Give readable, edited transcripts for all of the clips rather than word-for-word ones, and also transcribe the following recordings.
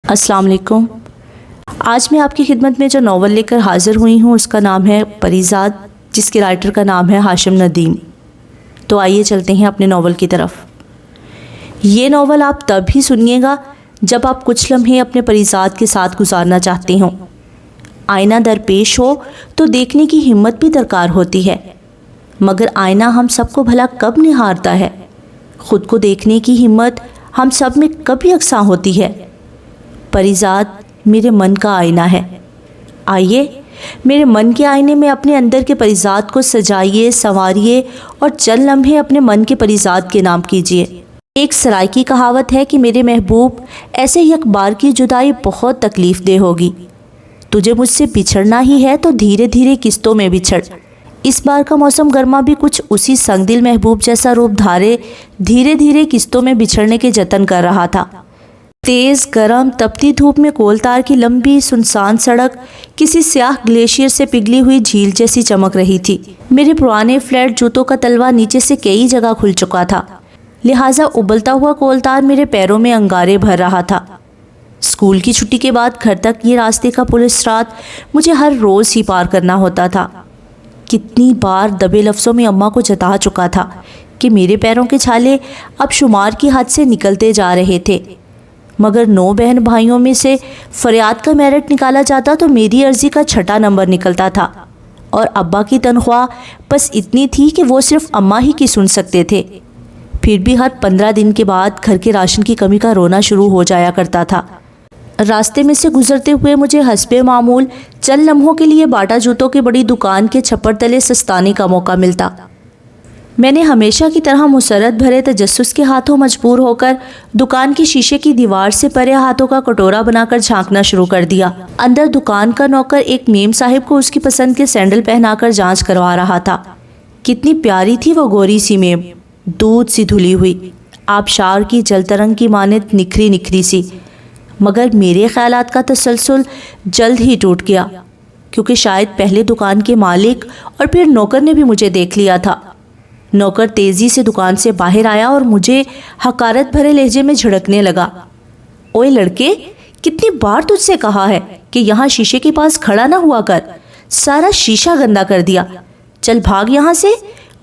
السلام علیکم۔ آج میں آپ کی خدمت میں جو ناول لے کر حاضر ہوئی ہوں اس کا نام ہے پریزاد، جس کے رائٹر کا نام ہے ہاشم ندیم۔ تو آئیے چلتے ہیں اپنے ناول کی طرف۔ یہ ناول آپ تب ہی سنیے گا جب آپ کچھ لمحے اپنے پریزاد کے ساتھ گزارنا چاہتے ہوں۔ آئینہ درپیش ہو تو دیکھنے کی ہمت بھی درکار ہوتی ہے، مگر آئینہ ہم سب کو بھلا کب نہارتا ہے؟ خود کو دیکھنے کی ہمت ہم سب میں کب یکساں ہوتی ہے؟ پریزاد میرے من کا آئینہ ہے۔ آئیے میرے من کے آئینے میں اپنے اندر کے پریزاد کو سجائیے، سنواریے اور چند لمحے اپنے من کے پریزاد کے نام کیجیے۔ ایک سرائکی کہاوت ہے کہ میرے محبوب ایسے یک بار کی جدائی بہت تکلیف دہ ہوگی۔ تجھے مجھ سے بچھڑنا ہی ہے تو دھیرے دھیرے قسطوں میں بچھڑ۔ اس بار کا موسم گرما بھی کچھ اسی سنگ دل محبوب جیسا روپ دھارے دھیرے دھیرے قسطوں میں بچھڑنے کے جتن کر رہا تھا۔ تیز گرم تپتی دھوپ میں کولتار کی لمبی سنسان سڑک کسی سیاہ گلیشیئر سے پگھلی ہوئی جھیل جیسی چمک رہی تھی۔ میرے پرانے فلیٹ جوتوں کا تلوا نیچے سے کئی جگہ کھل چکا تھا، لہٰذا ابلتا ہوا کولتار میرے پیروں میں انگارے بھر رہا تھا۔ اسکول کی چھٹی کے بعد گھر تک یہ راستے کا پل صراط مجھے ہر روز ہی پار کرنا ہوتا تھا۔ کتنی بار دبے لفظوں میں اماں کو جتا چکا تھا کہ میرے پیروں کے چھالے اب شمار کی حد سے نکلتے جا رہے تھے، مگر 9 بہن بھائیوں میں سے فریاد کا میرٹ نکالا جاتا تو میری عرضی کا 6 نمبر نکلتا تھا، اور ابا کی تنخواہ بس اتنی تھی کہ وہ صرف اماں ہی کی سن سکتے تھے۔ پھر بھی ہر 15 دن کے بعد گھر کے راشن کی کمی کا رونا شروع ہو جایا کرتا تھا۔ راستے میں سے گزرتے ہوئے مجھے حسب معمول چند لمحوں کے لیے باٹا جوتوں کی بڑی دکان کے چھپر تلے سستانے کا موقع ملتا۔ میں نے ہمیشہ کی طرح مسرت بھرے تجسس کے ہاتھوں مجبور ہو کر دکان کی شیشے کی دیوار سے پرے ہاتھوں کا کٹورا بنا کر جھانکنا شروع کر دیا۔ اندر دکان کا نوکر ایک میم صاحب کو اس کی پسند کے سینڈل پہنا کر جانچ کروا رہا تھا۔ کتنی پیاری تھی وہ گوری سی میم، دودھ سی دھلی ہوئی، آبشار کی جلترنگ کی مانند نکھری نکھری سی، مگر میرے خیالات کا تسلسل جلد ہی ٹوٹ گیا، کیونکہ شاید پہلے دکان کے مالک اور پھر نوکر نے بھی مجھے دیکھ لیا تھا۔ نوکر تیزی سے دکان سے باہر آیا اور مجھے حقارت بھرے لہجے میں جھڑکنے لگا۔ اوئے لڑکے، کتنی بار تجھ سے کہا ہے کہ یہاں شیشے کے پاس کھڑا نہ ہوا کر، سارا شیشہ گندا کر دیا، چل بھاگ یہاں سے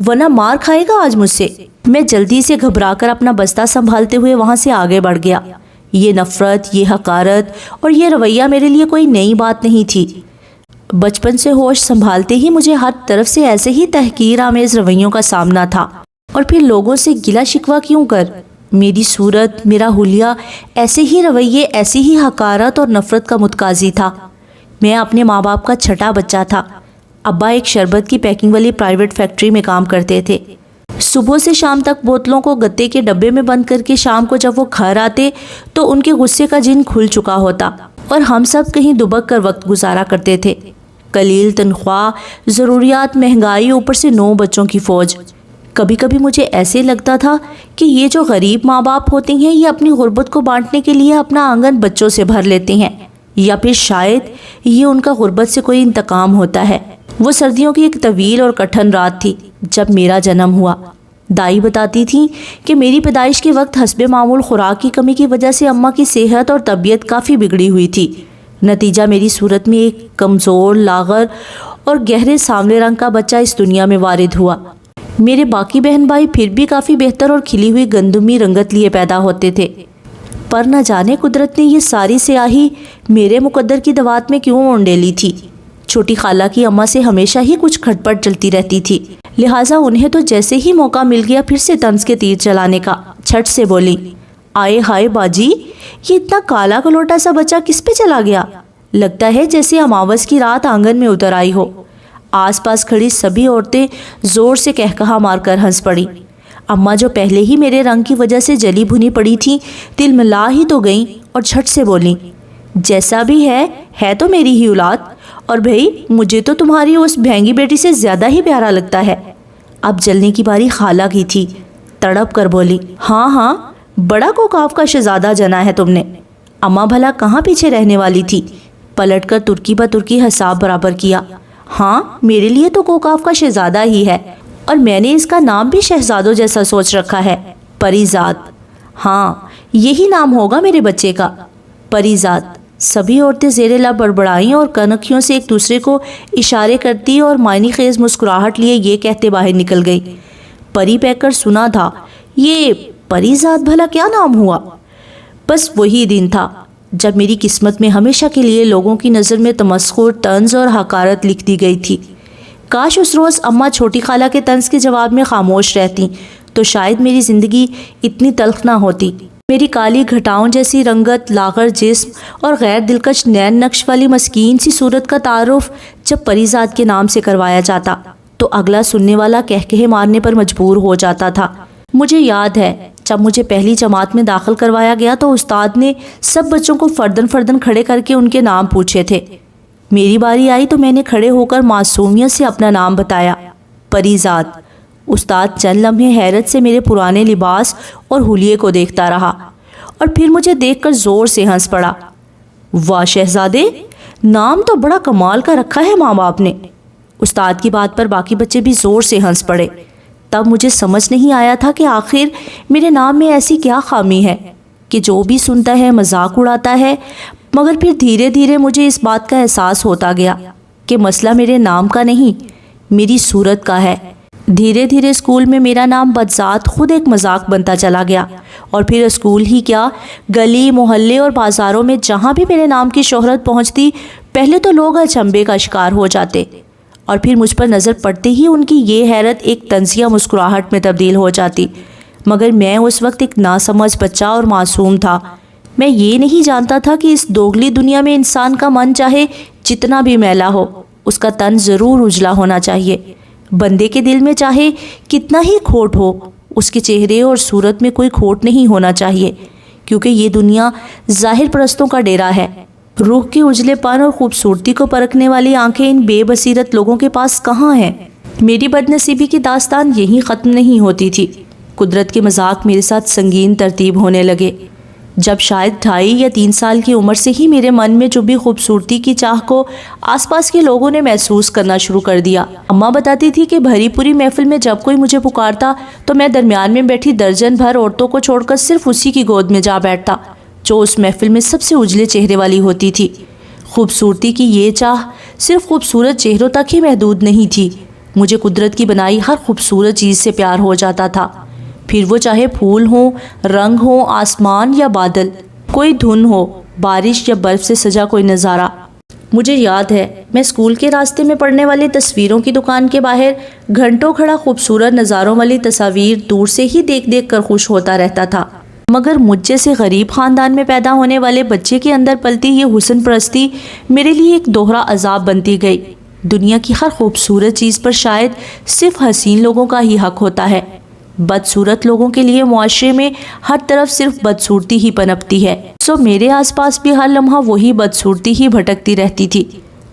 ورنہ مار کھائے گا آج مجھ سے۔ میں جلدی سے گھبرا کر اپنا بستہ سنبھالتے ہوئے وہاں سے آگے بڑھ گیا۔ یہ نفرت، یہ حقارت اور یہ رویہ میرے لیے کوئی نئی بات نہیں تھی۔ بچپن سے ہوش سنبھالتے ہی مجھے ہر طرف سے ایسے ہی تحقیر آمیز رویوں کا سامنا تھا، اور پھر لوگوں سے گلہ شکوہ کیوں کر؟ میری صورت، میرا حلیہ ایسے ہی رویے، ایسی ہی حقارت اور نفرت کا متقاضی تھا۔ میں اپنے ماں باپ کا چھٹا بچہ تھا۔ ابا ایک شربت کی پیکنگ والی پرائیویٹ فیکٹری میں کام کرتے تھے۔ صبح سے شام تک بوتلوں کو گتے کے ڈبے میں بند کر کے شام کو جب وہ گھر آتے تو ان کے غصے کا جن کھل چکا ہوتا، اور ہم سب کہیں دبک کر وقت گزارا کرتے تھے۔ قلیل تنخواہ، ضروریات، مہنگائی، اوپر سے 9 بچوں کی فوج۔ کبھی کبھی مجھے ایسے لگتا تھا کہ یہ جو غریب ماں باپ ہوتے ہیں یہ اپنی غربت کو بانٹنے کے لیے اپنا آنگن بچوں سے بھر لیتے ہیں، یا پھر شاید یہ ان کا غربت سے کوئی انتقام ہوتا ہے۔ وہ سردیوں کی ایک طویل اور کٹھن رات تھی جب میرا جنم ہوا۔ دائی بتاتی تھیں کہ میری پیدائش کے وقت حسب معمول خوراک کی کمی کی وجہ سے اماں کی صحت اور طبیعت کافی بگڑی ہوئی تھی۔ نتیجہ میری صورت میں ایک کمزور، لاغر اور گہرے سانولے رنگ کا بچہ اس دنیا میں وارد ہوا۔ میرے باقی بہن بھائی پھر بھی کافی بہتر اور کھلی ہوئی گندمی رنگت لیے پیدا ہوتے تھے، پر نہ جانے قدرت نے یہ ساری سیاہی میرے مقدر کی دوات میں کیوں اونڈیلی تھی۔ چھوٹی خالہ کی اماں سے ہمیشہ ہی کچھ کھٹ پٹ چلتی رہتی تھی، لہٰذا انہیں تو جیسے ہی موقع مل گیا پھر سے طنز کے تیر چلانے کا۔ چھٹ سے بولی، آئے ہائے باجی، یہ اتنا کالا کلوٹا سا بچہ کس پہ چلا گیا؟ لگتا ہے جیسے اماوس کی رات آنگن میں اتر آئی ہو۔ آس پاس کھڑی سبھی عورتیں زور سے کہکہا مار کر ہنس پڑی۔ اماں جو پہلے ہی میرے رنگ کی وجہ سے جلی بھنی پڑی تھیں، دل ملا ہی تو گئیں اور جھٹ سے بولیں، جیسا بھی ہے تو میری ہی اولاد، اور بھئی مجھے تو تمہاری اس بھینگی بیٹی سے زیادہ ہی پیارا لگتا ہے۔ اب جلنے کی باری خالہ کی تھی۔ تڑپ کر بولی، ہاں بڑا کوکاف کا شہزادہ جنا ہے تم نے۔ اماں بھلا کہاں پیچھے رہنے والی تھی؟ پلٹ کر ترکی بہ ترکی حساب برابر کیا۔ ہاں میرے لیے تو کوکاف کا شہزادہ ہی ہے، اور میں نے اس کا نام بھی شہزادوں جیسا سوچ رکھا ہے، پریزاد۔ ہاں یہی نام ہوگا میرے بچے کا۔ پریزاد۔ سبھی عورتیں زیر لب بڑبڑائیں اور کنکھیوں سے ایک دوسرے کو اشارے کرتی اور معنی خیز مسکراہٹ لیے یہ کہتے باہر نکل گئی، پری پیکر سنا تھا، یہ پریزاد بھلا کیا نام ہوا؟ بس وہی دن تھا جب میری قسمت میں ہمیشہ کے لیے لوگوں کی نظر میں تمسخر، طنز اور حقارت لکھ دی گئی تھی۔ کاش اس روز اماں چھوٹی خالہ کے طنز کے جواب میں خاموش رہتی تو شاید میری زندگی اتنی تلخ نہ ہوتی۔ میری کالی گھٹاؤں جیسی رنگت، لاغر جسم اور غیر دلکش نین نقش والی مسکین سی صورت کا تعارف جب پریزاد کے نام سے کروایا جاتا تو اگلا سننے والا کہکہے مارنے پر مجبور ہو جاتا تھا۔ مجھے یاد ہے جب مجھے پہلی جماعت میں داخل کروایا گیا تو استاد نے سب بچوں کو فردن فردن کھڑے کر کے ان کے نام پوچھے تھے۔ میری باری آئی تو میں نے کھڑے ہو کر معصومیت سے اپنا نام بتایا، پریزاد۔ استاد چند لمحے حیرت سے میرے پرانے لباس اور حلیے کو دیکھتا رہا اور پھر مجھے دیکھ کر زور سے ہنس پڑا۔ واہ شہزادے، نام تو بڑا کمال کا رکھا ہے ماں باپ نے۔ استاد کی بات پر باقی بچے بھی زور سے ہنس پڑے۔ تب مجھے سمجھ نہیں آیا تھا کہ آخر میرے نام میں ایسی کیا خامی ہے کہ جو بھی سنتا ہے مذاق اڑاتا ہے، مگر پھر دھیرے دھیرے مجھے اس بات کا احساس ہوتا گیا کہ مسئلہ میرے نام کا نہیں، میری صورت کا ہے۔ دھیرے دھیرے اسکول میں میرا نام بذات خود ایک مذاق بنتا چلا گیا، اور پھر اسکول ہی کیا، گلی محلے اور بازاروں میں جہاں بھی میرے نام کی شہرت پہنچتی، پہلے تو لوگ اچنبھے کا شکار ہو جاتے اور پھر مجھ پر نظر پڑتے ہی ان کی یہ حیرت ایک طنزیہ مسکراہٹ میں تبدیل ہو جاتی۔ مگر میں اس وقت ایک ناسمجھ بچہ اور معصوم تھا۔ میں یہ نہیں جانتا تھا کہ اس دوگلی دنیا میں انسان کا من چاہے جتنا بھی میلا ہو، اس کا تن ضرور اجلا ہونا چاہیے۔ بندے کے دل میں چاہے کتنا ہی کھوٹ ہو، اس کے چہرے اور صورت میں کوئی کھوٹ نہیں ہونا چاہیے، کیونکہ یہ دنیا ظاہر پرستوں کا ڈیرا ہے۔ روح کے اجلے پن اور خوبصورتی کو پرکھنے والی آنکھیں ان بے بصیرت لوگوں کے پاس کہاں ہیں؟ میری بد نصیبی کی داستان یہیں ختم نہیں ہوتی تھی۔ قدرت کے مذاق میرے ساتھ سنگین ترتیب ہونے لگے۔ جب شاید 2.5 یا 3 سال کی عمر سے ہی میرے من میں چبھی خوبصورتی کی چاہ کو آس پاس کے لوگوں نے محسوس کرنا شروع کر دیا۔ اماں بتاتی تھی کہ بھری پوری محفل میں جب کوئی مجھے پکارتا تو میں درمیان میں بیٹھی درجن بھر عورتوں کو چھوڑ کر صرف اسی کی گود میں جا بیٹھتا جو اس محفل میں سب سے اجلے چہرے والی ہوتی تھی۔ خوبصورتی کی یہ چاہ صرف خوبصورت چہروں تک ہی محدود نہیں تھی، مجھے قدرت کی بنائی ہر خوبصورت چیز سے پیار ہو جاتا تھا، پھر وہ چاہے پھول ہوں، رنگ ہوں، آسمان یا بادل، کوئی دھن ہو، بارش یا برف سے سجا کوئی نظارہ۔ مجھے یاد ہے میں اسکول کے راستے میں پڑنے والی تصویروں کی دکان کے باہر گھنٹوں کھڑا خوبصورت نظاروں والی تصاویر دور سے ہی دیکھ دیکھ کر خوش ہوتا رہتا تھا، مگر مجھ جیسے غریب خاندان میں پیدا ہونے والے بچے کے اندر پلتی یہ حسن پرستی میرے لیے ایک دوہرا عذاب بنتی گئی۔ دنیا کی ہر خوبصورت چیز پر شاید صرف حسین لوگوں کا ہی حق ہوتا ہے، بدصورت لوگوں کے لیے معاشرے میں ہر طرف صرف بدصورتی ہی پنپتی ہے۔ میرے آس پاس بھی ہر لمحہ وہی بدصورتی ہی بھٹکتی رہتی تھی۔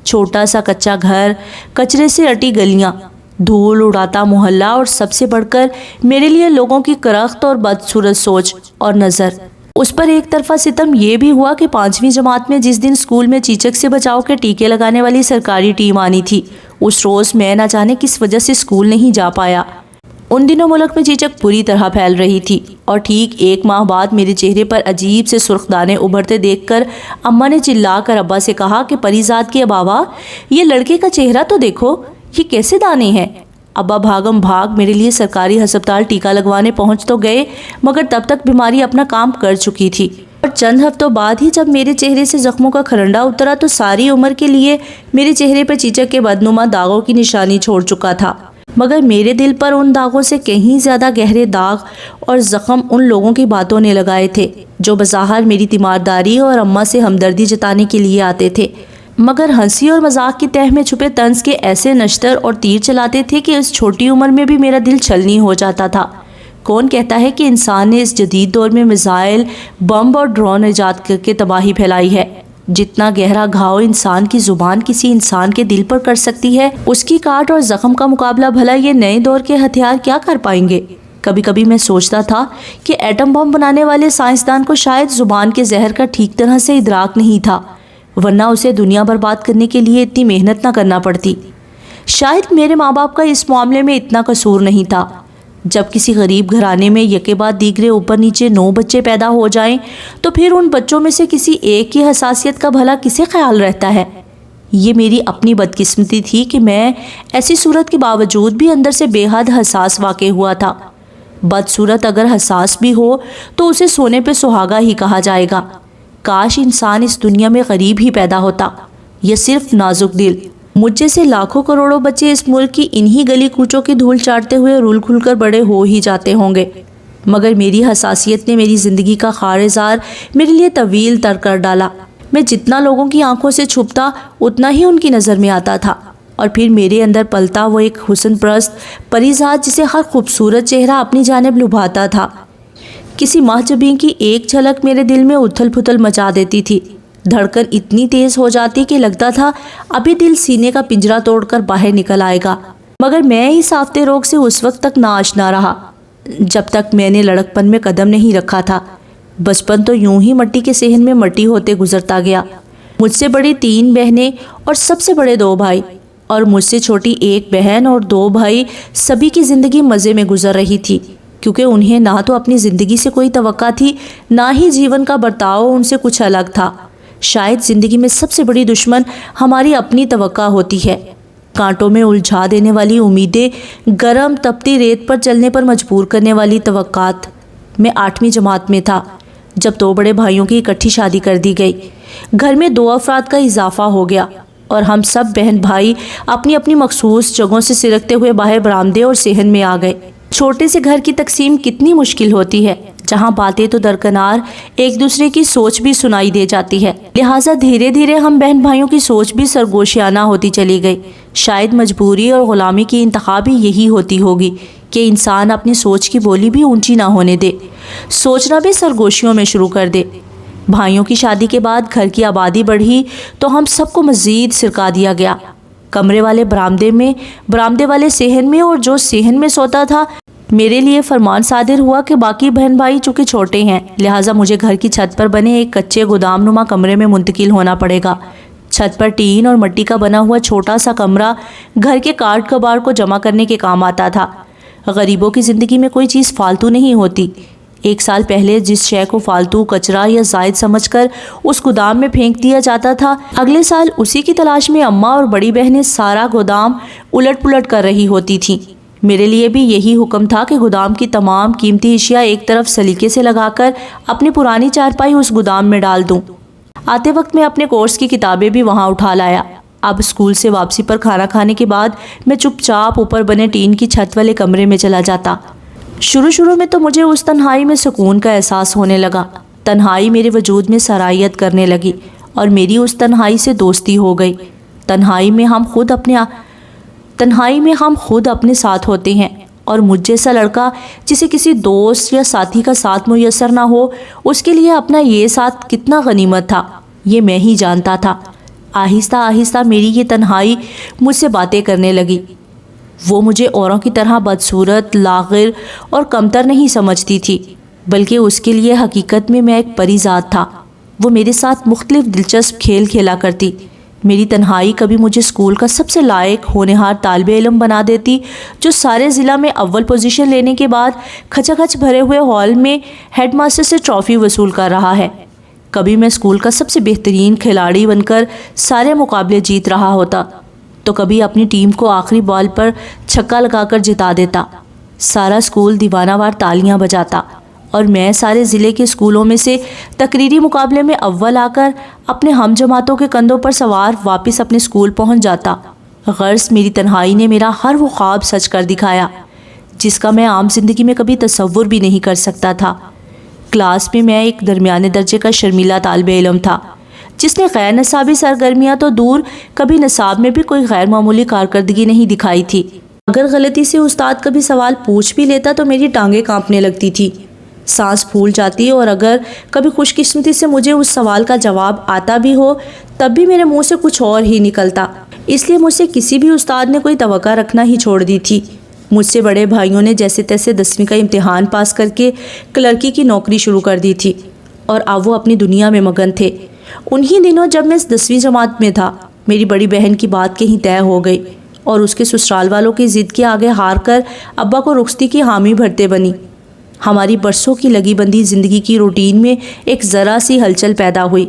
چھوٹا سا کچا گھر، کچرے سے اٹی گلیاں، دھول اڑاتا محلہ، اور سب سے بڑھ کر میرے لیے لوگوں کی کرخت اور بدصورت سوچ اور نظر۔ اس پر ایک طرفہ ستم یہ بھی ہوا کہ 5ویں جماعت میں جس دن اسکول میں چیچک سے بچاؤ کے ٹیکے لگانے والی سرکاری ٹیم آنی تھی، اس روز میں نہ جانے کس وجہ سے اسکول نہیں جا پایا۔ ان دنوں ملک میں چیچک پوری طرح پھیل رہی تھی، اور ٹھیک 1 ماہ بعد میرے چہرے پر عجیب سے سرخ دانے ابھرتے دیکھ کر اماں نے چلا کر ابا سے کہا کہ پریزاد کے بابا، یہ لڑکے کا چہرہ تو دیکھو، یہ کیسے دانے ہیں؟ ابا بھاگم بھاگ میرے لیے سرکاری ہسپتال ٹیکہ لگوانے پہنچ تو گئے، مگر تب تک بیماری اپنا کام کر چکی تھی، اور چند ہفتوں بعد ہی جب میرے چہرے سے زخموں کا کھرنڈا اترا تو ساری عمر کے لیے میرے چہرے پر چیچک کے بدنما داغوں کی نشانی چھوڑ چکا تھا۔ مگر میرے دل پر ان داغوں سے کہیں زیادہ گہرے داغ اور زخم ان لوگوں کی باتوں نے لگائے تھے جو بظاہر میری تیمارداری اور اماں سے ہمدردی جتانے کے لیے آتے تھے، مگر ہنسی اور مذاق کی تہ میں چھپے طنز کے ایسے نشتر اور تیر چلاتے تھے کہ اس چھوٹی عمر میں بھی میرا دل چھلنی ہو جاتا تھا۔ کون کہتا ہے کہ انسان نے اس جدید دور میں میزائل، بم اور ڈرون ایجاد کر کے تباہی پھیلائی ہے؟ جتنا گہرا گھاؤ انسان کی زبان کسی انسان کے دل پر کر سکتی ہے، اس کی کاٹ اور زخم کا مقابلہ بھلا یہ نئے دور کے ہتھیار کیا کر پائیں گے؟ کبھی کبھی میں سوچتا تھا کہ ایٹم بم بنانے والے سائنسدان کو شاید زبان کے زہر کا ٹھیک طرح سے ادراک نہیں تھا، ورنہ اسے دنیا برباد کرنے کے لیے اتنی محنت نہ کرنا پڑتی۔ شاید میرے ماں باپ کا اس معاملے میں اتنا قصور نہیں تھا، جب کسی غریب گھرانے میں یکے بعد دیگرے اوپر نیچے 9 بچے پیدا ہو جائیں تو پھر ان بچوں میں سے کسی ایک کی حساسیت کا بھلا کسے خیال رہتا ہے؟ یہ میری اپنی بدقسمتی تھی کہ میں ایسی صورت کے باوجود بھی اندر سے بے حد حساس واقع ہوا تھا۔ بدصورت اگر حساس بھی ہو تو اسے سونے پہ سہاگا ہی کہا جائے گا۔ کاش انسان اس دنیا میں غریب ہی پیدا ہوتا، یہ صرف نازک دل۔ مجھ جیسے لاکھوں کروڑوں بچے اس ملک کی انہی گلی کوچوں کی دھول چاٹتے ہوئے رول کھل کر بڑے ہو ہی جاتے ہوں گے، مگر میری حساسیت نے میری زندگی کا خارزار میرے لیے طویل تر کر ڈالا۔ میں جتنا لوگوں کی آنکھوں سے چھپتا اتنا ہی ان کی نظر میں آتا تھا، اور پھر میرے اندر پلتا وہ ایک حسن پرست پریزاد جسے ہر خوبصورت چہرہ اپنی جانب لبھاتا تھا۔ کسی ماہ جبیں کی ایک جھلک میرے دل میں اتھل پھتل مچا دیتی تھی۔ دھڑکن اتنی تیز ہو جاتی کہ لگتا تھا ابھی دل سینے کا پنجرا توڑ کر باہر نکل آئے گا، مگر میں اس آفتے روگ سے اس وقت تک ناآشنا رہا جب تک میں نے لڑکپن میں قدم نہیں رکھا تھا۔ بچپن تو یوں ہی مٹی کے صحن میں مٹی ہوتے گزرتا گیا۔ مجھ سے بڑی 3 بہنیں اور سب سے بڑے 2 بھائی، اور مجھ سے چھوٹی 1 بہن اور 2 بھائی، سبھی کی زندگی مزے میں گزر رہی تھی، کیونکہ انہیں نہ تو اپنی زندگی سے کوئی توقع تھی، نہ ہی جیون کا برتاؤ ان سے کچھ الگ تھا۔ شاید زندگی میں سب سے بڑی دشمن ہماری اپنی توقع ہوتی ہے۔ کانٹوں میں الجھا دینے والی امیدیں، گرم تپتی ریت پر چلنے پر مجبور کرنے والی توقعات۔ میں 8ویں جماعت میں تھا جب 2 بڑے بھائیوں کی اکٹھی شادی کر دی گئی۔ گھر میں 2 افراد کا اضافہ ہو گیا اور ہم سب بہن بھائی اپنی اپنی مخصوص جگہوں سے سرکتے ہوئے باہر برآمدے اور صحن میں آ گئے۔ چھوٹے سے گھر کی تقسیم کتنی مشکل ہوتی ہے، جہاں باتیں تو درکنار، ایک دوسرے کی سوچ بھی سنائی دے جاتی ہے۔ لہٰذا دھیرے دھیرے ہم بہن بھائیوں کی سوچ بھی سرگوشیانہ ہوتی چلی گئی۔ شاید مجبوری اور غلامی کی انتہا بھی یہی ہوتی ہوگی کہ انسان اپنی سوچ کی بولی بھی اونچی نہ ہونے دے، سوچنا بھی سرگوشیوں میں شروع کر دے۔ بھائیوں کی شادی کے بعد گھر کی آبادی بڑھی تو ہم سب کو مزید سرکا دیا گیا۔ کمرے والے برآمدے میں، برآمدے والے صحن میں، اور جو صحن میں سوتا تھا، میرے لیے فرمان صادر ہوا کہ باقی بہن بھائی چونکہ چھوٹے ہیں، لہٰذا مجھے گھر کی چھت پر بنے ایک کچے گودام نما کمرے میں منتقل ہونا پڑے گا۔ چھت پر ٹین اور مٹی کا بنا ہوا چھوٹا سا کمرہ گھر کے کاٹ کباڑ کو جمع کرنے کے کام آتا تھا۔ غریبوں کی زندگی میں کوئی چیز فالتو نہیں ہوتی۔ 1 سال پہلے جس شے کو فالتو، کچرا یا زائد سمجھ کر اس گودام میں پھینک دیا جاتا تھا، اگلے سال اسی کی تلاش میں اماں اور بڑی بہنیں سارا گودام الٹ پلٹ کر رہی ہوتی تھیں۔ میرے لیے بھی یہی حکم تھا کہ گودام کی تمام قیمتی اشیاء ایک طرف سلیقے سے لگا کر اپنی پرانی چارپائی اس گودام میں ڈال دوں۔ آتے وقت میں اپنے کورس کی کتابیں بھی وہاں اٹھا لایا۔ اب اسکول سے واپسی پر کھانا کھانے کے بعد میں چپ چاپ اوپر بنے ٹین کی چھت والے کمرے میں چلا جاتا۔ شروع میں تو مجھے اس تنہائی میں سکون کا احساس ہونے لگا۔ تنہائی میرے وجود میں سرایت کرنے لگی اور میری اس تنہائی سے دوستی ہو گئی۔ تنہائی میں ہم خود اپنے ساتھ ہوتے ہیں، اور مجھ جیسا لڑکا جسے کسی دوست یا ساتھی کا ساتھ میسر نہ ہو، اس کے لیے اپنا یہ ساتھ کتنا غنیمت تھا، یہ میں ہی جانتا تھا۔ آہستہ آہستہ میری یہ تنہائی مجھ سے باتیں کرنے لگی۔ وہ مجھے اوروں کی طرح بدصورت، لاغر اور کمتر نہیں سمجھتی تھی، بلکہ اس کے لیے حقیقت میں ایک پری ذات تھا۔ وہ میرے ساتھ مختلف دلچسپ کھیل کھیلا کرتی۔ میری تنہائی کبھی مجھے اسکول کا سب سے لائق ہونہار طالب علم بنا دیتی، جو سارے ضلع میں اول پوزیشن لینے کے بعد کھچا کھچ بھرے ہوئے ہال میں ہیڈ ماسٹر سے ٹرافی وصول کر رہا ہے۔ کبھی میں اسکول کا سب سے بہترین کھلاڑی بن کر سارے مقابلے جیت رہا ہوتا، تو کبھی اپنی ٹیم کو آخری بال پر چھکا لگا کر جتا دیتا۔ سارا اسکول دیوانہ وار تالیاں بجاتا، اور میں سارے ضلع کے اسکولوں میں سے تقریری مقابلے میں اول آ کر اپنے ہم جماعتوں کے کندھوں پر سوار واپس اپنے اسکول پہنچ جاتا۔ غرض میری تنہائی نے میرا ہر وہ خواب سچ کر دکھایا جس کا میں عام زندگی میں کبھی تصور بھی نہیں کر سکتا تھا۔ کلاس میں میں ایک درمیانے درجے کا شرمیلا طالب علم تھا، جس نے غیر نصابی سرگرمیاں تو دور، کبھی نصاب میں بھی کوئی غیر معمولی کارکردگی نہیں دکھائی تھی۔ اگر غلطی سے استاد کبھی سوال پوچھ بھی لیتا تو میری ٹانگیں کانپنے لگتی تھی، سانس پھول جاتی، اور اگر کبھی خوش قسمتی سے مجھے اس سوال کا جواب آتا بھی ہو تب بھی میرے منہ سے کچھ اور ہی نکلتا۔ اس لیے مجھ سے کسی بھی استاد نے کوئی توقع رکھنا ہی چھوڑ دی تھی۔ مجھ سے بڑے بھائیوں نے جیسے تیسے 10ویں کا امتحان پاس کر کے کلرکی کی نوکری شروع کر دی تھی، اور اب وہ اپنی دنیا میں مگن تھے۔ انہی دنوں جب میں 10ویں جماعت میں تھا، میری بڑی بہن کی بات کہیں طے ہو گئی، اور اس کے سسرال والوں کی ضد کے آگے ہار کر ابا کو رخصتی کی حامی بھرتے بنی۔ ہماری برسوں کی لگی بندی زندگی کی روٹین میں ایک ذرا سی ہلچل پیدا ہوئی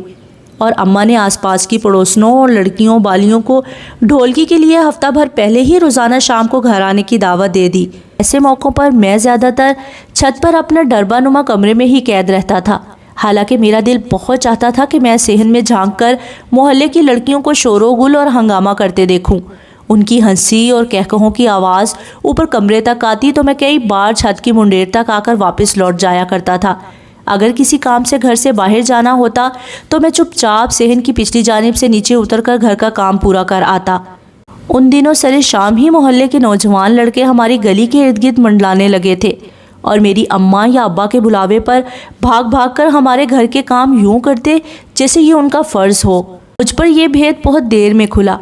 اور اماں نے آس پاس کی پڑوسنوں اور لڑکیوں بالیوں کو ڈھولکی کے لیے ہفتہ بھر پہلے ہی روزانہ شام کو گھر آنے کی دعوت دے دی۔ ایسے موقعوں پر میں زیادہ تر چھت پر اپنا ڈربا نما کمرے میں ہی قید رہتا تھا، حالانکہ میرا دل بہت چاہتا تھا کہ میں صحن میں جھانک کر محلے کی لڑکیوں کو شور و گل اور ہنگامہ کرتے دیکھوں۔ ان کی ہنسی اور کہکہوں کی آواز اوپر کمرے تک آتی تو میں کئی بار چھت کی منڈیر تک آ کر واپس لوٹ جایا کرتا تھا۔ اگر کسی کام سے گھر سے باہر جانا ہوتا تو میں چپ چاپ صحن کی پچھلی جانب سے نیچے اتر کر گھر کا کام پورا کر آتا۔ ان دنوں سرے شام ہی محلے کے نوجوان لڑکے ہماری گلی کے ارد گرد منڈلانے لگے تھے اور میری اماں یا ابا کے بلاوے پر بھاگ بھاگ کر ہمارے گھر کے کام یوں کرتے جیسے یہ ان کا فرض ہو۔ مجھ پر یہ بھید بہت دیر میں کھلا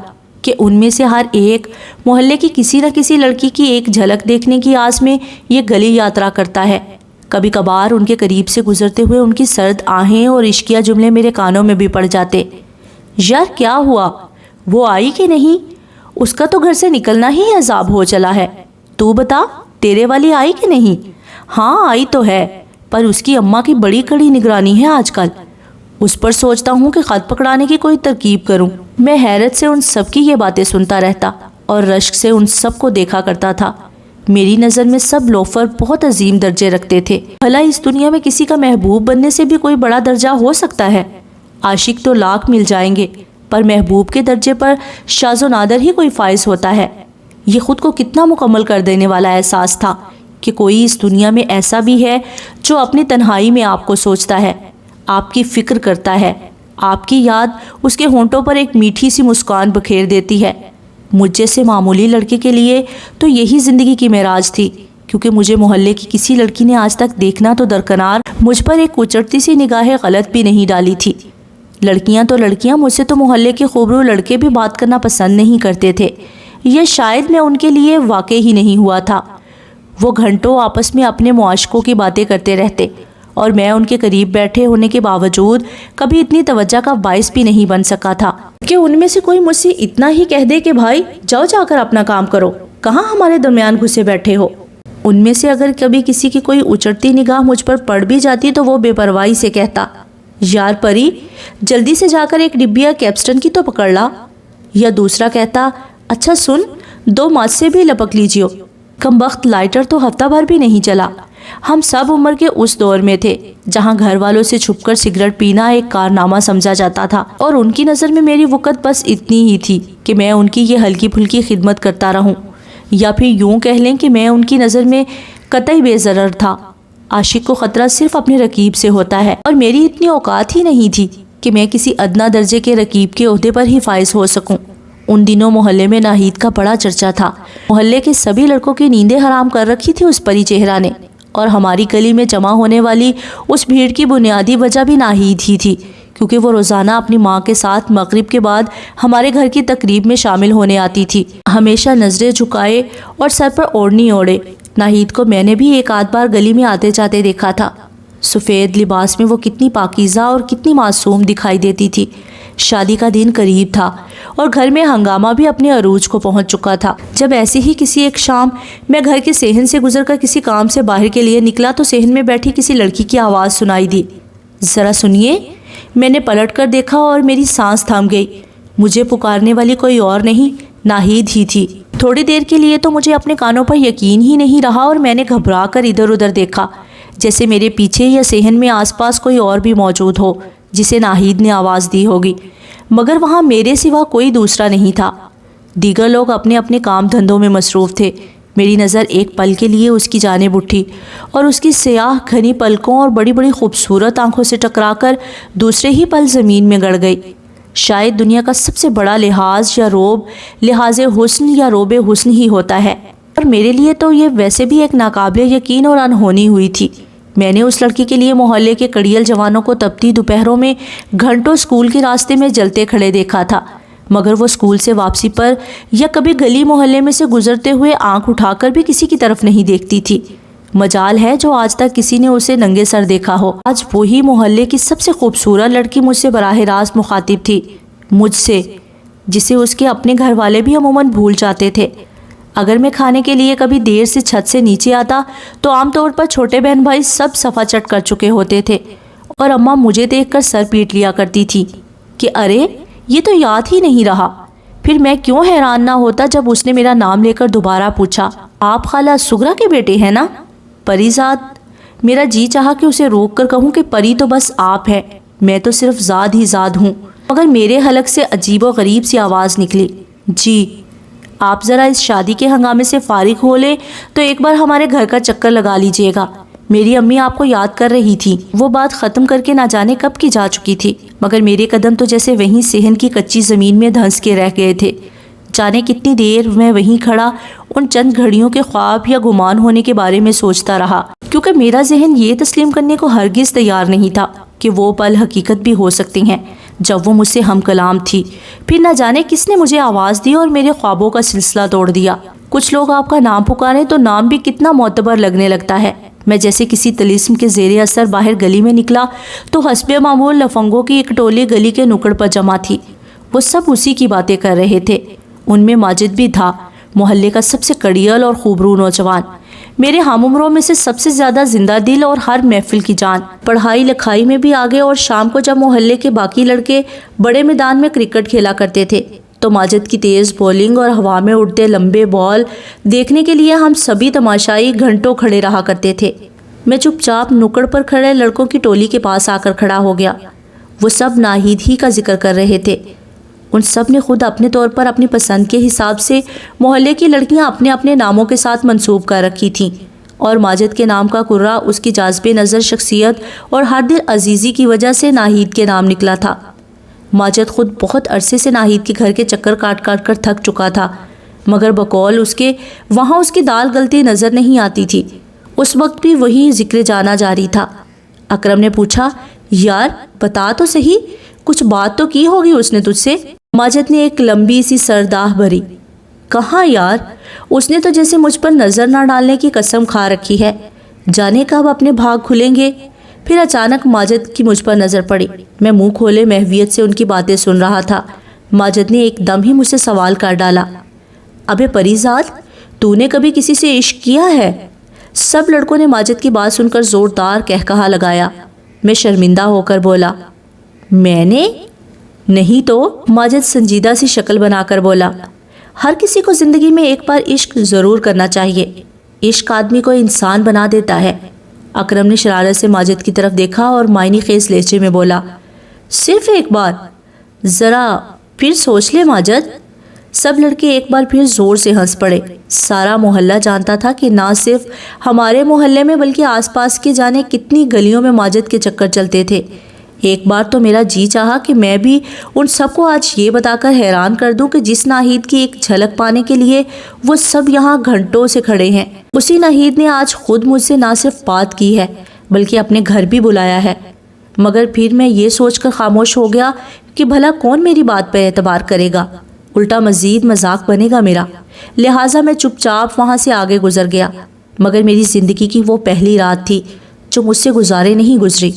کہ ان میں سے ہر ایک محلے کی کسی نہ کسی لڑکی کی ایک جھلک دیکھنے کی آس میں یہ گلی یاترا کرتا ہے۔ کبھی کبھار ان کے قریب سے گزرتے ہوئے ان کی سرد آہیں اور عشقیہ جملے میرے کانوں میں بھی پڑ جاتے۔ یار کیا ہوا، وہ آئی کہ نہیں؟ اس کا تو گھر سے نکلنا ہی عذاب ہو چلا ہے۔ تو بتا، تیرے والی آئی کہ نہیں؟ ہاں آئی تو ہے، پر اس کی اماں کی بڑی کڑی نگرانی ہے آج کل۔ اس پر سوچتا ہوں کہ خط پکڑانے کی کوئی ترکیب کروں۔ میں حیرت سے ان سب کی یہ باتیں سنتا رہتا اور رشک سے ان سب کو دیکھا کرتا تھا۔ میری نظر میں سب لوفر بہت عظیم درجے رکھتے تھے۔ بھلا اس دنیا میں کسی کا محبوب بننے سے بھی کوئی بڑا درجہ ہو سکتا ہے؟ عاشق تو لاکھ مل جائیں گے، پر محبوب کے درجے پر شاذ و نادر ہی کوئی فائز ہوتا ہے۔ یہ خود کو کتنا مکمل کر دینے والا احساس تھا کہ کوئی اس دنیا میں ایسا بھی ہے جو اپنی تنہائی میں آپ کو سوچتا ہے، آپ کی فکر کرتا ہے، آپ کی یاد اس کے ہونٹوں پر ایک میٹھی سی مسکان بکھیر دیتی ہے۔ مجھ جیسے معمولی لڑکے کے لیے تو یہی زندگی کی معراج تھی، کیونکہ مجھے محلے کی کسی لڑکی نے آج تک دیکھنا تو درکنار مجھ پر ایک اچڑتی سی نگاہ غلط بھی نہیں ڈالی تھی۔ لڑکیاں تو لڑکیاں، مجھ سے تو محلے کے خوبرو لڑکے بھی بات کرنا پسند نہیں کرتے تھے۔ یہ شاید میں ان کے لیے واقع ہی نہیں ہوا تھا۔ وہ گھنٹوں آپس میں اپنے معاشقوں کی باتیں کرتے رہتے اور میں ان کے قریب بیٹھے ہونے کے باوجود کبھی اتنی توجہ کا باعث بھی نہیں بن سکا تھا کہ ان میں سے کوئی مجھ سے اتنا ہی کہہ دے کہ بھائی جاؤ جا کر اپنا کام کرو، کہاں ہمارے درمیان گھسے بیٹھے ہو۔ ان میں سے اگر کبھی کسی کی کوئی اچڑتی نگاہ مجھ پر پڑ بھی جاتی تو وہ بے پرواہی سے کہتا، یار پری جلدی سے جا کر ایک ڈبیا کیپسٹن کی تو پکڑ لا، یا دوسرا کہتا، اچھا سن، 2 ماچ سے بھی لپک لیجیو۔ کمبخت لائٹر تو ہفتہ بھر بھی نہیں چلا۔ ہم سب عمر کے اس دور میں تھے جہاں گھر والوں سے چھپ کر سگریٹ پینا ایک کارنامہ سمجھا جاتا تھا، اور ان کی نظر میں میری وقت بس اتنی ہی تھی کہ میں ان کی یہ ہلکی پھلکی خدمت کرتا رہوں، یا پھر یوں کہہ لیں کہ میں ان کی نظر میں قطعی بے ضرر تھا۔ عاشق کو خطرہ صرف اپنے رقیب سے ہوتا ہے، اور میری اتنی اوقات ہی نہیں تھی کہ میں کسی ادنا درجے کے رقیب کے عہدے پر ہی فائز ہو سکوں۔ ان دنوں محلے میں ناہید کا بڑا چرچا تھا۔ محلے کے سبھی لڑکوں کی نیندیں حرام کر رکھی تھی اس پری چہرہ نے، اور ہماری گلی میں جمع ہونے والی اس بھیڑ کی بنیادی وجہ بھی ناہید ہی تھی، کیونکہ وہ روزانہ اپنی ماں کے ساتھ مغرب کے بعد ہمارے گھر کی تقریب میں شامل ہونے آتی تھی، ہمیشہ نظریں جھکائے اور سر پر اوڑھنی اوڑھے۔ ناہید کو میں نے بھی ایک آدھ بار گلی میں آتے جاتے دیکھا تھا۔ سفید لباس میں وہ کتنی پاکیزہ اور کتنی معصوم دکھائی دیتی تھی۔ شادی کا دن قریب تھا اور گھر میں ہنگامہ بھی اپنے عروج کو پہنچ چکا تھا۔ جب ایسی ہی کسی ایک شام میں گھر کے صحن سے گزر کر کسی کام سے باہر کے لیے نکلا تو صحن میں بیٹھی کسی لڑکی کی آواز سنائی دی، ذرا سنیے۔ میں نے پلٹ کر دیکھا اور میری سانس تھم گئی۔ مجھے پکارنے والی کوئی اور نہیں، ناہید ہی تھی۔ تھوڑی دیر کے لیے تو مجھے اپنے کانوں پر یقین ہی نہیں رہا اور میں نے گھبرا کر ادھر ادھر دیکھا، جیسے میرے پیچھے یا صحن میں آس پاس کوئی اور بھی موجود ہو جسے ناہید نے آواز دی ہوگی، مگر وہاں میرے سوا کوئی دوسرا نہیں تھا۔ دیگر لوگ اپنے اپنے کام دھندوں میں مصروف تھے۔ میری نظر ایک پل کے لیے اس کی جانب اٹھی اور اس کی سیاہ گھنی پلکوں اور بڑی بڑی خوبصورت آنکھوں سے ٹکرا کر دوسرے ہی پل زمین میں گڑ گئی۔ شاید دنیا کا سب سے بڑا لحاظ یا روب لحاظ حسن یا روب حسن ہی ہوتا ہے، اور میرے لیے تو یہ ویسے بھی ایک ناقابل یقین اور انہونی ہوئی تھی۔ میں نے اس لڑکی کے لیے محلے کے کڑیل جوانوں کو تپتی دوپہروں میں گھنٹوں اسکول کے راستے میں جلتے کھڑے دیکھا تھا، مگر وہ اسکول سے واپسی پر یا کبھی گلی محلے میں سے گزرتے ہوئے آنکھ اٹھا کر بھی کسی کی طرف نہیں دیکھتی تھی۔ مجال ہے جو آج تک کسی نے اسے ننگے سر دیکھا ہو۔ آج وہی محلے کی سب سے خوبصورت لڑکی مجھ سے براہ راست مخاطب تھی، مجھ سے جسے اس کے اپنے گھر والے بھی عموماً بھول جاتے تھے۔ اگر میں کھانے کے لیے کبھی دیر سے چھت سے نیچے آتا تو عام طور پر چھوٹے بہن بھائی سب صفا چٹ کر چکے ہوتے تھے اور اماں مجھے دیکھ کر سر پیٹ لیا کرتی تھی کہ ارے یہ تو یاد ہی نہیں رہا۔ پھر میں کیوں حیران نہ ہوتا جب اس نے میرا نام لے کر دوبارہ پوچھا، آپ خالہ سغرا کے بیٹے ہیں نا؟ پری زاد۔ میرا جی چاہا کہ اسے روک کر کہوں کہ پری تو بس آپ ہے، میں تو صرف زاد ہی زاد ہوں، مگر میرے حلق سے عجیب و غریب سی آواز نکلی، جی آپ ذرا اس شادی کے ہنگامے سے فارغ ہو لیں تو ایک بار ہمارے گھر کا چکر لگا لیجئے گا، میری امی آپ کو یاد کر رہی تھی۔ وہ بات ختم کر کے نہ جانے کب کی جا چکی تھی، مگر میرے قدم تو جیسے وہیں صحن کی کچی زمین میں دھنس کے رہ گئے تھے۔ جانے کتنی دیر میں وہیں کھڑا ان چند گھڑیوں کے خواب یا گمان ہونے کے بارے میں سوچتا رہا، کیونکہ میرا ذہن یہ تسلیم کرنے کو ہرگز تیار نہیں تھا کہ وہ پل حقیقت بھی ہو سکتے ہیں جب وہ مجھ سے ہم کلام تھی۔ پھر نہ جانے کس نے مجھے آواز دی اور میرے خوابوں کا سلسلہ توڑ دیا۔ کچھ لوگ آپ کا نام پکاریں تو نام بھی کتنا معتبر لگنے لگتا ہے۔ میں جیسے کسی طلسم کے زیر اثر باہر گلی میں نکلا تو حسب معمول لفنگوں کی ایک ٹولی گلی کے نکڑ پر جمع تھی۔ وہ سب اسی کی باتیں کر رہے تھے، ان میں ماجد بھی تھا، محلے کا سب سے کڑیل اور خوبرو نوجوان، میرے ہم عمروں میں سے سب سے زیادہ زندہ دل اور ہر محفل کی جان، پڑھائی لکھائی میں بھی آگے، اور شام کو جب محلے کے باقی لڑکے بڑے میدان میں کرکٹ کھیلا کرتے تھے تو ماجد کی تیز بولنگ اور ہوا میں اڑتے لمبے بال دیکھنے کے لیے ہم سبھی تماشائی گھنٹوں کھڑے رہا کرتے تھے۔ میں چپ چاپ نکڑ پر کھڑے لڑکوں کی ٹولی کے پاس آ کر کھڑا ہو گیا۔ وہ سب ناہید ہی کا ذکر کر رہے تھے۔ ان سب نے خود اپنے طور پر اپنی پسند کے حساب سے محلے کی لڑکیاں اپنے اپنے ناموں کے ساتھ منسوب کر رکھی تھیں، اور ماجد کے نام کا کرہ اس کی جاذب نظر شخصیت اور ہر دل عزیزی کی وجہ سے ناہید کے نام نکلا تھا۔ ماجد خود بہت عرصے سے ناہید کے گھر کے چکر کاٹ کاٹ کر تھک چکا تھا، مگر بقول اس کے وہاں اس کی دال گلتی نظر نہیں آتی تھی۔ اس وقت بھی وہی ذکر جانا جاری تھا۔ اکرم نے پوچھا، یار بتا تو صحیح، کچھ بات تو کی ہوگی اس نے تجھ سے؟ ماجد نے ایک لمبی سی سرداہ بھری، کہاں یار، اس نے تو جیسے مجھ پر نظر نہ ڈالنے کی قسم کھا رکھی ہے، جانے کب اپنے بھاگ کھلیں گے۔ پھر اچانک ماجد کی مجھ پر نظر پڑی۔ میں منہ کھولے محویت سے ان کی باتیں سن رہا تھا۔ ماجد نے ایک دم ہی مجھ سے سوال کر ڈالا، ابے پری زاد، تو نے کبھی کسی سے عشق کیا ہے؟ سب لڑکوں نے ماجد کی بات سن کر زوردار کہکہا لگایا۔ میں شرمندہ ہو کر بولا، میں نے؟ نہیں تو۔ ماجد سنجیدہ سی شکل بنا کر بولا، ہر کسی کو زندگی میں ایک بار عشق ضرور کرنا چاہیے، عشق آدمی کو انسان بنا دیتا ہے۔ اکرم نے شرارت سے ماجد کی طرف دیکھا اور معنی خیز لہجے میں بولا، صرف ایک بار؟ ذرا پھر سوچ لے ماجد۔ سب لڑکے ایک بار پھر زور سے ہنس پڑے۔ سارا محلہ جانتا تھا کہ نہ صرف ہمارے محلے میں بلکہ آس پاس کے جانے کتنی گلیوں میں ماجد کے چکر چلتے تھے۔ ایک بار تو میرا جی چاہا کہ میں بھی ان سب کو آج یہ بتا کر حیران کر دوں کہ جس ناہید کی ایک جھلک پانے کے لیے وہ سب یہاں گھنٹوں سے کھڑے ہیں، اسی ناہید نے آج خود مجھ سے نہ صرف بات کی ہے بلکہ اپنے گھر بھی بلایا ہے۔ مگر پھر میں یہ سوچ کر خاموش ہو گیا کہ بھلا کون میری بات پہ اعتبار کرے گا، الٹا مزید مذاق بنے گا میرا، لہٰذا میں چپ چاپ وہاں سے آگے گزر گیا۔ مگر میری زندگی کی وہ پہلی رات تھی جو مجھ سے گزارے نہیں گزری۔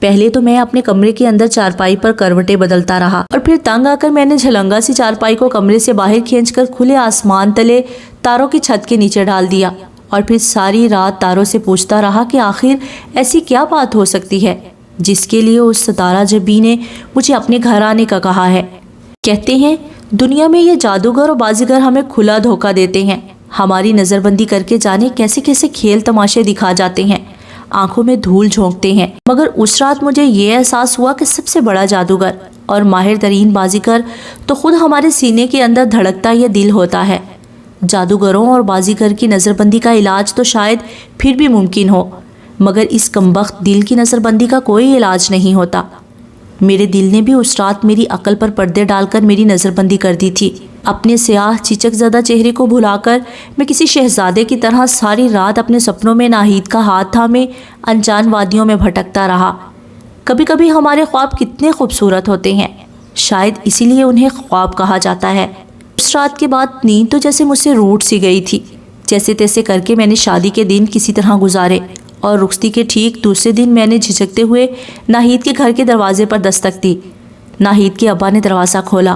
پہلے تو میں اپنے کمرے کے اندر چارپائی پر کروٹیں بدلتا رہا، اور پھر تنگ آ کر میں نے جھلنگا سی چارپائی کو کمرے سے باہر کھینچ کر کھلے آسمان تلے تاروں کی چھت کے نیچے ڈال دیا، اور پھر ساری رات تاروں سے پوچھتا رہا کہ آخر ایسی کیا بات ہو سکتی ہے جس کے لیے اس ستارہ جبی نے مجھے اپنے گھر آنے کا کہا ہے۔ کہتے ہیں دنیا میں یہ جادوگر اور بازیگر ہمیں کھلا دھوکہ دیتے ہیں، ہماری نظر بندی کر کے جانے کیسے کیسے کھیل تماشے دکھا جاتے ہیں، آنکھوں میں دھول جھونکتے ہیں۔ مگر اس رات مجھے یہ احساس ہوا کہ سب سے بڑا جادوگر اور ماہر ترین بازیگر تو خود ہمارے سینے کے اندر دھڑکتا یہ دل ہوتا ہے۔ جادوگروں اور بازیگر کی نظر بندی کا علاج تو شاید پھر بھی ممکن ہو، مگر اس کمبخت دل کی نظر بندی کا کوئی علاج نہیں ہوتا۔ میرے دل نے بھی اس رات میری عقل پر پردے ڈال کر میری نظر بندی کر دی تھی۔ اپنے سیاہ چیچک زدہ چہرے کو بھلا کر میں کسی شہزادے کی طرح ساری رات اپنے سپنوں میں ناہید کا ہاتھ تھامے انجان وادیوں میں بھٹکتا رہا۔ کبھی کبھی ہمارے خواب کتنے خوبصورت ہوتے ہیں، شاید اسی لیے انہیں خواب کہا جاتا ہے۔ اس رات کے بعد نیند تو جیسے مجھ سے روٹ سی گئی تھی۔ جیسے تیسے کر کے میں نے شادی کے دن کسی طرح گزارے، اور رخصتی کے ٹھیک دوسرے دن میں نے جھجکتے ہوئے ناہید کے گھر کے دروازے پر دستک دی۔ ناہید کے ابا نے دروازہ کھولا۔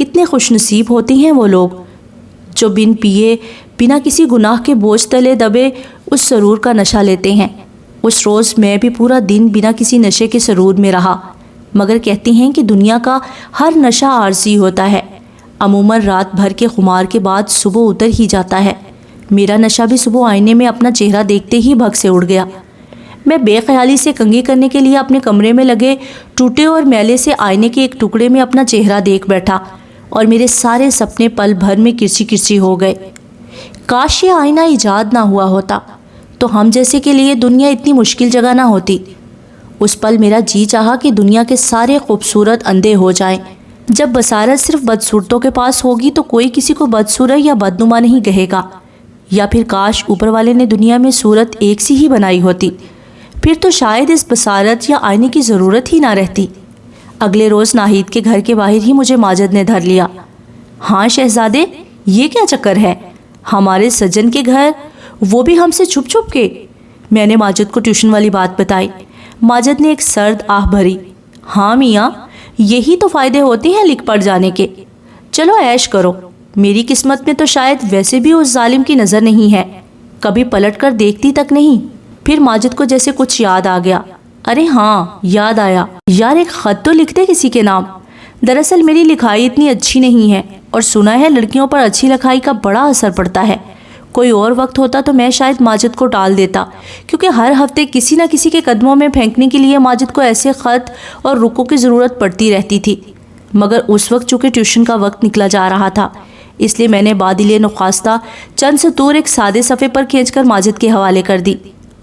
کتنے خوش نصیب ہوتے ہیں وہ لوگ جو بن پیے بنا کسی گناہ کے بوجھ تلے دبے اس سرور کا نشہ لیتے ہیں۔ اس روز میں بھی پورا دن بنا کسی نشے کے سرور میں رہا، مگر کہتی ہیں کہ دنیا کا ہر نشہ عارضی ہوتا ہے، عموماً رات بھر کے خمار کے بعد صبح اتر ہی جاتا ہے۔ میرا نشہ بھی صبح آئینے میں اپنا چہرہ دیکھتے ہی بھگ سے اڑ گیا۔ میں بے خیالی سے کنگھی کرنے کے لیے اپنے کمرے میں لگے ٹوٹے اور میلے سے آئینے کے ایک ٹکڑے میں اپنا چہرہ دیکھ بیٹھا اور میرے سارے سپنے پل بھر میں کرچی کرچی ہو گئے۔ کاش یہ آئینہ ایجاد نہ ہوا ہوتا تو ہم جیسے کے لیے دنیا اتنی مشکل جگہ نہ ہوتی۔ اس پل میرا جی چاہا کہ دنیا کے سارے خوبصورت اندھے ہو جائیں۔ جب بصارت صرف بدصورتوں کے پاس ہوگی تو کوئی کسی کو بدصورت یا بدنما نہیں کہے گا، یا پھر کاش اوپر والے نے دنیا میں صورت ایک سی ہی بنائی ہوتی، پھر تو شاید اس بصارت یا آئینے کی ضرورت ہی نہ رہتی۔ اگلے روز ناہید کے گھر کے باہر ہی مجھے ماجد نے دھر لیا۔ ہاں شہزادے، یہ کیا چکر ہے؟ ہمارے سجن کے گھر، وہ بھی ہم سے چھپ چھپ کے؟ میں نے ماجد کو ٹیوشن والی بات بتائی۔ ماجد نے ایک سرد آہ بھری۔ ہاں میاں، یہی تو فائدے ہوتے ہیں لکھ پڑھ جانے کے۔ چلو عیش کرو، میری قسمت میں تو شاید ویسے بھی اس ظالم کی نظر نہیں ہے، کبھی پلٹ کر دیکھتی تک نہیں۔ پھر ماجد کو جیسے کچھ یاد آ گیا۔ ارے ہاں، یاد آیا یار، ایک خط تو لکھ دے کسی کے نام۔ دراصل میری لکھائی اتنی اچھی نہیں ہے، اور سنا ہے لڑکیوں پر اچھی لکھائی کا بڑا اثر پڑتا ہے۔ کوئی اور وقت ہوتا تو میں شاید ماجد کو ٹال دیتا، کیونکہ ہر ہفتے کسی نہ کسی کے قدموں میں پھینکنے کے لیے ماجد کو ایسے خط اور رکو کی ضرورت پڑتی رہتی تھی۔ مگر اس وقت چونکہ ٹیوشن کا وقت نکلا جا رہا تھا، اس لیے میں نے بادل نخواستہ چند سطور ایک سادے صفحے پر کھینچ کر ماجد کے حوالے کر دی۔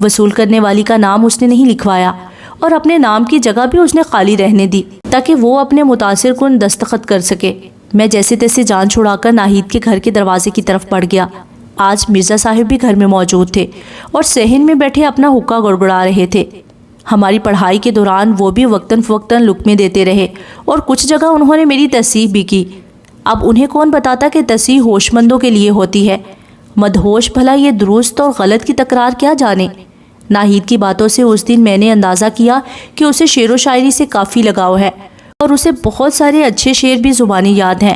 وصول کرنے والی کا نام اس نے نہیں لکھوایا، اور اپنے نام کی جگہ بھی اس نے خالی رہنے دی تاکہ وہ اپنے متاثر کن دستخط کر سکے۔ میں جیسے تیسے جان چھڑا کر ناہید کے گھر کے دروازے کی طرف بڑھ گیا۔ آج مرزا صاحب بھی گھر میں موجود تھے اور صحن میں بیٹھے اپنا حقہ گڑگڑا رہے تھے۔ ہماری پڑھائی کے دوران وہ بھی وقتاً فوقتاً لقمے دیتے رہے، اور کچھ جگہ انہوں نے میری تصحیح بھی کی۔ اب انہیں کون بتاتا کہ تصحیح ہوش مندوں کے لیے ہوتی ہے، مدہوش بھلا یہ درست اور غلط کی تکرار کیا جانے۔ ناہید کی باتوں سے اس دن میں نے اندازہ کیا کہ اسے شعر و شاعری سے کافی لگاؤ ہے، اور اسے بہت سارے اچھے شعر بھی زبانی یاد ہیں۔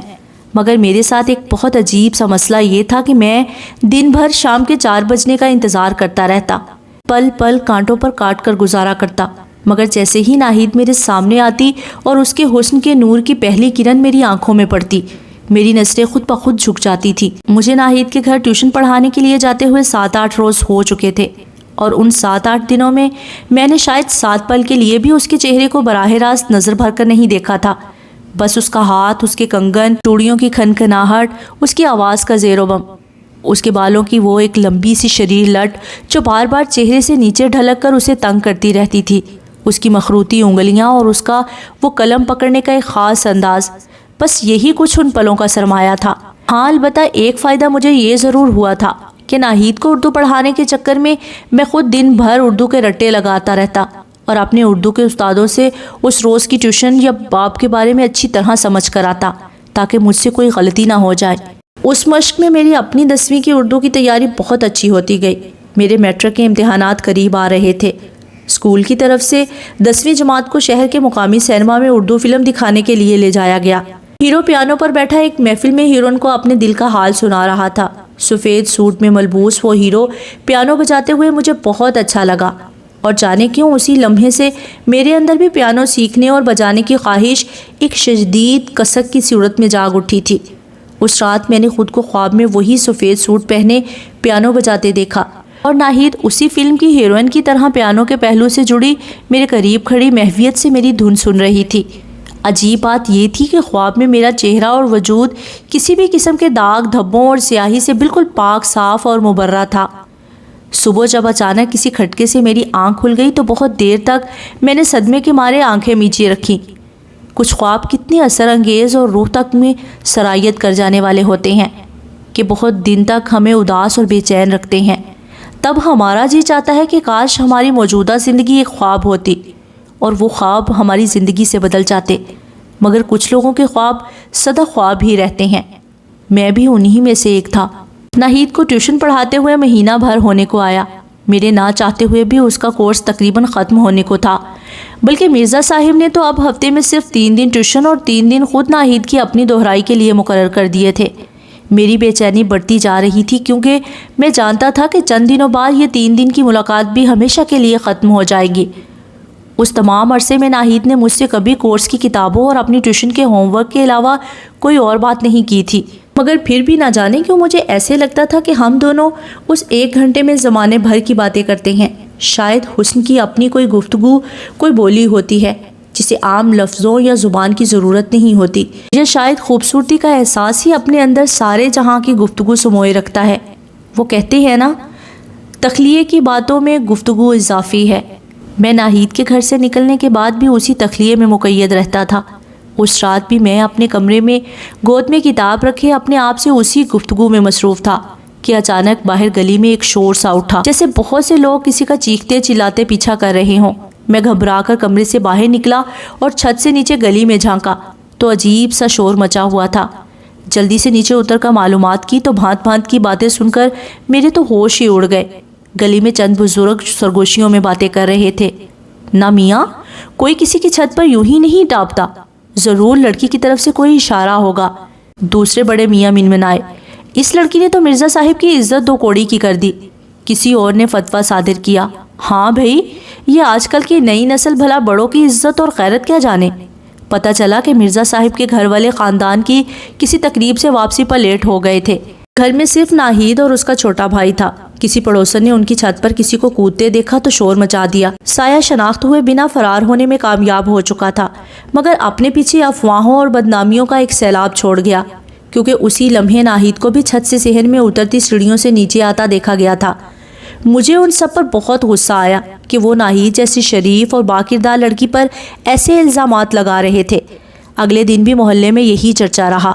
مگر میرے ساتھ ایک بہت عجیب سا مسئلہ یہ تھا کہ میں دن بھر شام کے 4 بجنے کا انتظار کرتا رہتا، پل پل کانٹوں پر کاٹ کر گزارا کرتا، مگر جیسے ہی ناہید میرے سامنے آتی اور اس کے حسن کے نور کی پہلی کرن میری آنکھوں میں پڑتی، میری نظریں خود بخود جھک جاتی تھی۔ مجھے ناہید کے گھر ٹیوشن پڑھانے کے لیے جاتے ہوئے 7-8 روز ہو چکے تھے، اور ان 7-8 دنوں میں نے شاید 7 پل کے لیے بھی اس کے چہرے کو براہ راست نظر بھر کر نہیں دیکھا تھا۔ بس اس کا ہاتھ، اس کے کنگن، چوڑیوں کی کھنکھناہٹ، اس کی آواز کا زیر و بم، اس کے بالوں کی وہ ایک لمبی سی شریر لٹ جو بار بار چہرے سے نیچے ڈھلک کر اسے تنگ کرتی رہتی تھی، اس کی مخروطی انگلیاں اور اس کا وہ قلم پکڑنے کا ایک خاص انداز، بس یہی کچھ ان پلوں کا سرمایہ تھا۔ ہاں، البتہ ایک فائدہ مجھے یہ ضرور ہوا تھا کہ ناہید کو اردو پڑھانے کے چکر میں میں خود دن بھر اردو کے رٹے لگاتا رہتا، اور اپنے اردو کے استادوں سے اس روز کی ٹیوشن یا باب کے بارے میں اچھی طرح سمجھ کر آتا تاکہ مجھ سے کوئی غلطی نہ ہو جائے۔ اس مشق میں میری اپنی 10ویں کی اردو کی تیاری بہت اچھی ہوتی گئی۔ میرے میٹرک کے امتحانات قریب آ رہے تھے۔ اسکول کی طرف سے 10ویں جماعت کو شہر کے مقامی سینما میں اردو فلم دکھانے کے لیے لے جایا گیا۔ ہیرو پیانو پر بیٹھا ایک محفل میں ہیروئن کو اپنے دل کا حال سنا رہا تھا۔ سفید سوٹ میں ملبوس وہ ہیرو پیانو بجاتے ہوئے مجھے بہت اچھا لگا، اور جانے کیوں اسی لمحے سے میرے اندر بھی پیانو سیکھنے اور بجانے کی خواہش ایک شدید کسک کی صورت میں جاگ اٹھی تھی۔ اس رات میں نے خود کو خواب میں وہی سفید سوٹ پہنے پیانو بجاتے دیکھا، اور ناہید اسی فلم کی ہیروئن کی طرح پیانو کے پہلو سے جڑی میرے قریب کھڑی محویت سے میری دھن سن رہی تھی۔ عجیب بات یہ تھی کہ خواب میں میرا چہرہ اور وجود کسی بھی قسم کے داغ دھبوں اور سیاہی سے بالکل پاک صاف اور مبرہ تھا۔ صبح جب اچانک کسی کھٹکے سے میری آنکھ کھل گئی تو بہت دیر تک میں نے صدمے کے مارے آنکھیں میچے رکھیں۔ کچھ خواب کتنے اثر انگیز اور روح تک میں سرایت کر جانے والے ہوتے ہیں کہ بہت دن تک ہمیں اداس اور بے چین رکھتے ہیں۔ تب ہمارا جی چاہتا ہے کہ کاش ہماری موجودہ زندگی ایک خواب ہوتی اور وہ خواب ہماری زندگی سے بدل جاتے، مگر کچھ لوگوں کے خواب سدا خواب ہی رہتے ہیں۔ میں بھی انہی میں سے ایک تھا۔ ناہید کو ٹیوشن پڑھاتے ہوئے مہینہ بھر ہونے کو آیا۔ میرے نہ چاہتے ہوئے بھی اس کا کورس تقریباً ختم ہونے کو تھا، بلکہ مرزا صاحب نے تو اب ہفتے میں صرف 3 دن ٹیوشن اور 3 دن خود ناہید کی اپنی دہرائی کے لیے مقرر کر دیے تھے۔ میری بے چینی بڑھتی جا رہی تھی کیونکہ میں جانتا تھا کہ چند دنوں بعد یہ 3 دن کی ملاقات بھی ہمیشہ کے لیے ختم ہو جائے گی۔ اس تمام عرصے میں ناہید نے مجھ سے کبھی کورس کی کتابوں اور اپنی ٹیوشن کے ہوم ورک کے علاوہ کوئی اور بات نہیں کی تھی، مگر پھر بھی نہ جانے کیوں مجھے ایسے لگتا تھا کہ ہم دونوں اس 1 گھنٹے میں زمانے بھر کی باتیں کرتے ہیں۔ شاید حسن کی اپنی کوئی گفتگو، کوئی بولی ہوتی ہے جسے عام لفظوں یا زبان کی ضرورت نہیں ہوتی، یا شاید خوبصورتی کا احساس ہی اپنے اندر سارے جہاں کی گفتگو سموئے رکھتا ہے۔ وہ کہتے ہیں نا، تخلیے کی باتوں میں گفتگو اضافی ہے۔ میں ناہید کے گھر سے نکلنے کے بعد بھی اسی تخلیے میں مقید رہتا تھا۔ اس رات بھی میں اپنے کمرے میں گود میں کتاب رکھے اپنے آپ سے اسی گفتگو میں مصروف تھا کہ اچانک باہر گلی میں ایک شور سا اٹھا، جیسے بہت سے لوگ کسی کا چیختے چلاتے پیچھا کر رہے ہوں۔ میں گھبرا کر کمرے سے باہر نکلا اور چھت سے نیچے گلی میں جھانکا تو عجیب سا شور مچا ہوا تھا۔ جلدی سے نیچے اتر کر معلومات کی تو بھانت بھانت کی باتیں سن کر میرے تو ہوش ہی اڑ گئے۔ گلی میں چند بزرگ سرگوشیوں میں باتیں کر رہے تھے۔ نہ میاں، کوئی کسی کی چھت پر یوں ہی نہیں ٹاپتا، ضرور لڑکی کی طرف سے کوئی اشارہ ہوگا۔ دوسرے بڑے میاں منمنائے، اس لڑکی نے تو مرزا صاحب کی عزت 2 کوڑی کی کر دی۔ کسی اور نے فتویٰ صادر کیا، ہاں بھئی، یہ آج کل کی نئی نسل بھلا بڑوں کی عزت اور غیرت کیا جانے۔ پتہ چلا کہ مرزا صاحب کے گھر والے خاندان کی کسی تقریب سے واپسی پر لیٹ ہو گئے تھے۔ گھر میں صرف ناہید اور اس کا چھوٹا بھائی تھا۔ کسی پڑوسن نے ان کی چھت پر کسی کو کودتے دیکھا تو شور مچا دیا۔ سایہ شناخت ہوئے بنا فرار ہونے میں کامیاب ہو چکا تھا، مگر اپنے پیچھے افواہوں اور بدنامیوں کا ایک سیلاب چھوڑ گیا، کیونکہ اسی لمحے ناہید کو بھی چھت سے صحن میں اترتی سیڑھیوں سے نیچے آتا دیکھا گیا تھا۔ مجھے ان سب پر بہت غصہ آیا کہ وہ ناہید جیسی شریف اور باکردار لڑکی پر ایسے الزامات لگا رہے تھے۔ اگلے دن بھی محلے میں یہی چرچا رہا۔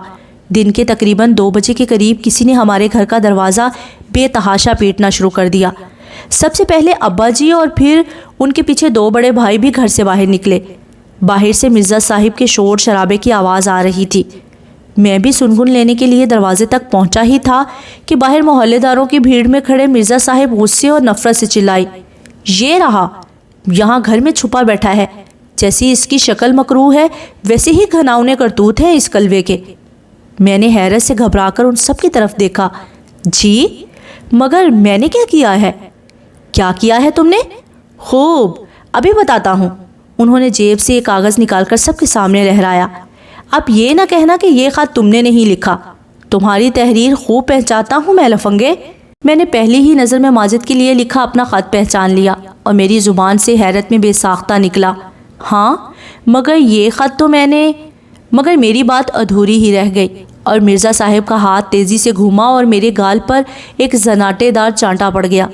دن کے تقریباً 2 بجے کے قریب کسی نے ہمارے گھر کا دروازہ بے تحاشا پیٹنا شروع کر دیا۔ سب سے پہلے ابا جی اور پھر ان کے پیچھے 2 بڑے بھائی بھی گھر سے باہر نکلے۔ باہر سے مرزا صاحب کے شور شرابے کی آواز آ رہی تھی۔ میں بھی سنگن لینے کے لیے دروازے تک پہنچا ہی تھا کہ باہر محلے داروں کی بھیڑ میں کھڑے مرزا صاحب غصے اور نفرت سے چلائی، یہ رہا، یہاں گھر میں چھپا بیٹھا ہے، جیسی اس کی شکل مکروہ ہے ویسے ہی گھناؤنے کرتوت ہیں اس کلوے کے۔ میں نے حیرت سے گھبرا کر ان سب کی طرف دیکھا۔ جی، مگر میں نے کیا کیا ہے؟ کیا کیا ہے تم نے؟ خوب، ابھی بتاتا ہوں۔ انہوں نے جیب سے ایک کاغذ نکال کر سب کے سامنے لہرایا۔ اب یہ نہ کہنا کہ یہ خط تم نے نہیں لکھا، تمہاری تحریر خوب پہچانتا ہوں میں لفنگے۔ میں نے پہلی ہی نظر میں ماجد کے لیے لکھا اپنا خط پہچان لیا اور میری زبان سے حیرت میں بے ساختہ نکلا، ہاں، مگر یہ خط تو میں نے۔ مگر میری بات ادھوری ہی رہ گئی اور مرزا صاحب کا ہاتھ تیزی سے گھوما اور میرے گال پر ایک زناٹے دار چانٹا پڑ گیا۔